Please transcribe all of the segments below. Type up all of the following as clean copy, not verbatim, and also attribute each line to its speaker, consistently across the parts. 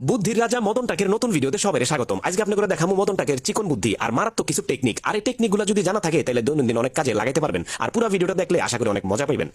Speaker 1: বুদ্ধির রাজা মদন টাকের নতুন ভিডিওতে সবাই স্বাগতম। আজকে আপনি করে দেখাবো মদন টাকের চিকন বুদ্ধি আর মারাত্মক কিছু টেকনিক। আর এই টেকনিকগুলো যদি জানা থাকে তাহলে দৈনন্দিন অনেক কাজে লাগাতে পারবেন। আর পুরো ভিডিওটা দেখলে আশা করি অনেক মজা পাইবেন।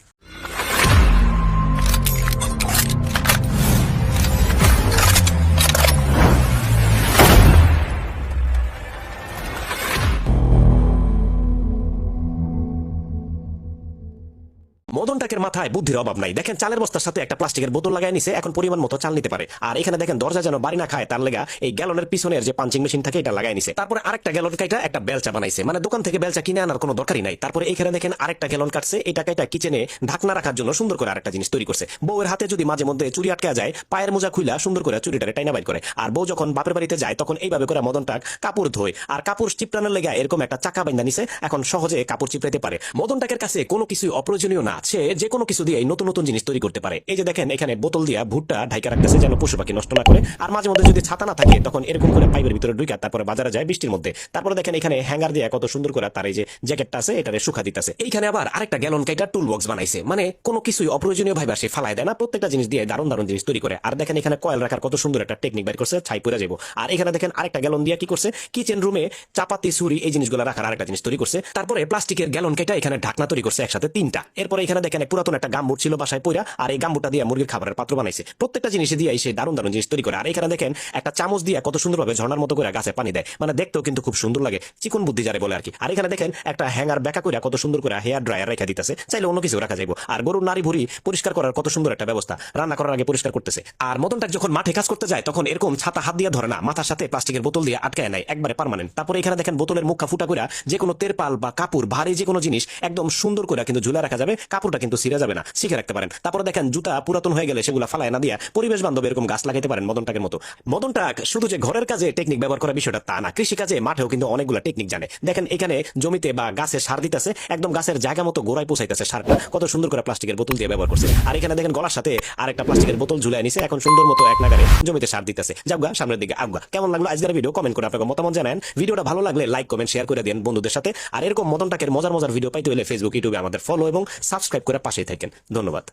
Speaker 1: মদন টাকের মাথায় বুদ্ধির অভাব নাই। দেখেন চালের বস্তার সাথে একটা প্লাস্টিকের বোতল লাগাই নিছে, এখন পরিমাণ মতো চাল নিতে পারে। আর এখানে দেখেন দরজা যেন বাড়ি না খায় তার লেগা এই গ্যালনের পিছনের যে পাঞ্চিং মেশিন থাকে এটা লাগাই নিছে। তারপরে আরেকটা গ্যালন কাইটা একটা বেলচা বানাইছে, মানে দোকান থেকে বেলচা কিনে আনার কোনো দরকারই নাই। তারপরে এখানে দেখেন আরেকটা গ্যালন কাটছে, এটা কাইটা কিচেনে ঢাকনা রাখার জন্য সুন্দর করে আরেকটা জিনিস তৈরি করছে। বউয়ের হাতে যদি মাঝে মধ্যে চুরি আটকে যায়, পায়ের মোজা খুইলা সুন্দর করে চুরিটারে টাইনা বাইর করে। আর বউ যখন বাপের বাড়িতে যায় তখন এইভাবে করে মদন টাক কাপড় ধোয়। আর কাপড় চিপটানোর লেগা এরকম একটা চাকা বাইন্দা নিছে, এখন সহজে কাপড় চিপড়াইতে পারে। মদন টাকের কাছে কোনো কিছুই অপ্রয়োজনীয় না, সে যে কোনো কিছু দিয়ে নতুন নতুন জিনিস তৈরি করতে পারে। এই যে দেখেন এখানে বোতল দিয়া ভুট্টা ঢাইকা রাখতেছে যেন পশু পাখি নষ্ট না করে। আর মাঝে মধ্যে যদি ছাতা না থাকে তখন এরকম করে পাইপের ভিতরে ঢুকা তারপরে বাজারে যায় বৃষ্টির মধ্যে। তারপরে দেখেন এখানে হ্যাঙ্গার দিয়ে কত সুন্দর করে তার এই যে জ্যাকেটটা আছে এটারে শুকা দিতেছে। এইখানে আবার আরেকটা গ্যালন কাইটা টুল বক্স বানাইছে, মানে কোনো কিছুই অপ্রয়োজনীয় ভাবে সে ফালাই দেয় না, প্রত্যেকটা জিনিস দিয়ে দারুণ দারুণ জিনিস তৈরি করে। আর দেখেন এখানে কয়েল রাখার কত সুন্দর একটা টেকনিক বের করছে, ছাই পড়ে যাবো। আর এখানে দেখেন আরেকটা গ্যালন দিয়ে কি করছে, কিচেন রুমে চাপাতি ছুরি এই জিনিসগুলো রাখার আরেকটা জিনিস তৈরি করছে। তারপরে প্লাস্টিকের গ্যালন কাইটা এখানে ঢাকনা তৈরি করছে একসাথে তিনটা। এরপরে এখানে দেখেন পুরাতন একটা গামবুট ছিল বাসায় পইরা, আর এই গামবুটটা দিয়ে মুরগির খাবারের পাত্র বানাইছে। প্রত্যেকটা জিনিস দিয়ে সে দারুণ দারুণ জিনিস তৈরি করে। আর এখানে দেখেন একটা চামচ দিয়ে কত সুন্দরভাবে ঝর্ণার মতো করে গাছে পানি দেয়, মানে দেখতেও কিন্তু খুব সুন্দর লাগে, চিকন বুদ্ধি যারে বলে আর কি। আর এখানে দেখেন একটা হ্যাঙ্গার বেকা করে কত সুন্দর করে হেয়ার ড্রায়ার রেখে দিতেছে, চাইলে অন্য কিছু রাখা যাইব। আর গরুর নারী ভুড়ি পরিষ্কার করার কত সুন্দর একটা ব্যবস্থা, রান্না করার আগে পরিষ্কার করতেছে। আর মদনটাক যখন মাঠে কাজ করতে যায় তখন এরকম ছাতা হাত দিয়ে ধরে না, মাথার সাথে প্লাস্টিকের বোতল দিয়ে আটকায় নেয় একবারে পার্মানেন্ট। তারপরে এখানে দেখেন বোতলের মুখা ফুটা করে যে কোনো তেরপাল বা কাপড় ভারী যে কোনো জিনিস একদম সুন্দর করে কিন্তু ঝুলে রাখা যাবে, কাপড়টা কিন্তু ছিঁড়ে যাবে না, শিখে রাখতে পারেন। তারপরে দেখেন জুতা পুরাতন হয়ে গেলে সেগুলো ফালায় না দিয়া পরিবেশ বান্ধব এরকম গাছ লাগাইতে পারেন মদন টাকের মতো। মদন টাক শুধু যে ঘরের কাজে টেকনিক ব্যবহার করার বিষয়টা তা না, কৃষি কাজে মাঠেও কিন্তু অনেকগুলো টেকনিক জানে। দেখেন এখানে জমিতে বা গাছে সার দিতেছে, একদম গাছের জায়গা মতো গোড়ায় পৌঁছাইতেছে সারটা, কত সুন্দর করে প্লাস্টিকের বোতল দিয়ে ব্যবহার করছে। আর এখানে দেখেন গলার সাথে আরেকটা প্লাস্টিকের বোতল ঝুলাই নিছে, এখন সুন্দর মতো এক নাগারে জমিতে সার দিতেছে। যাবগা সামনের দিকে আবগা। কেমন লাগলো আজকের ভিডিও কমেন্ট করে আপনাকে মতামত জানান। ভিডিওটা ভালো লাগলে লাইক কমেন্ট শেয়ার করে দেন বন্ধুদের সাথে। আর এরকম মদন টাকের মজার মজার ভিডিও পাইতে হলে ফেসবুক ইউটিউবে আমাদের ফলো এবং সাবস্ক্রাইব করে পাশেই থাকেন। ধন্যবাদ।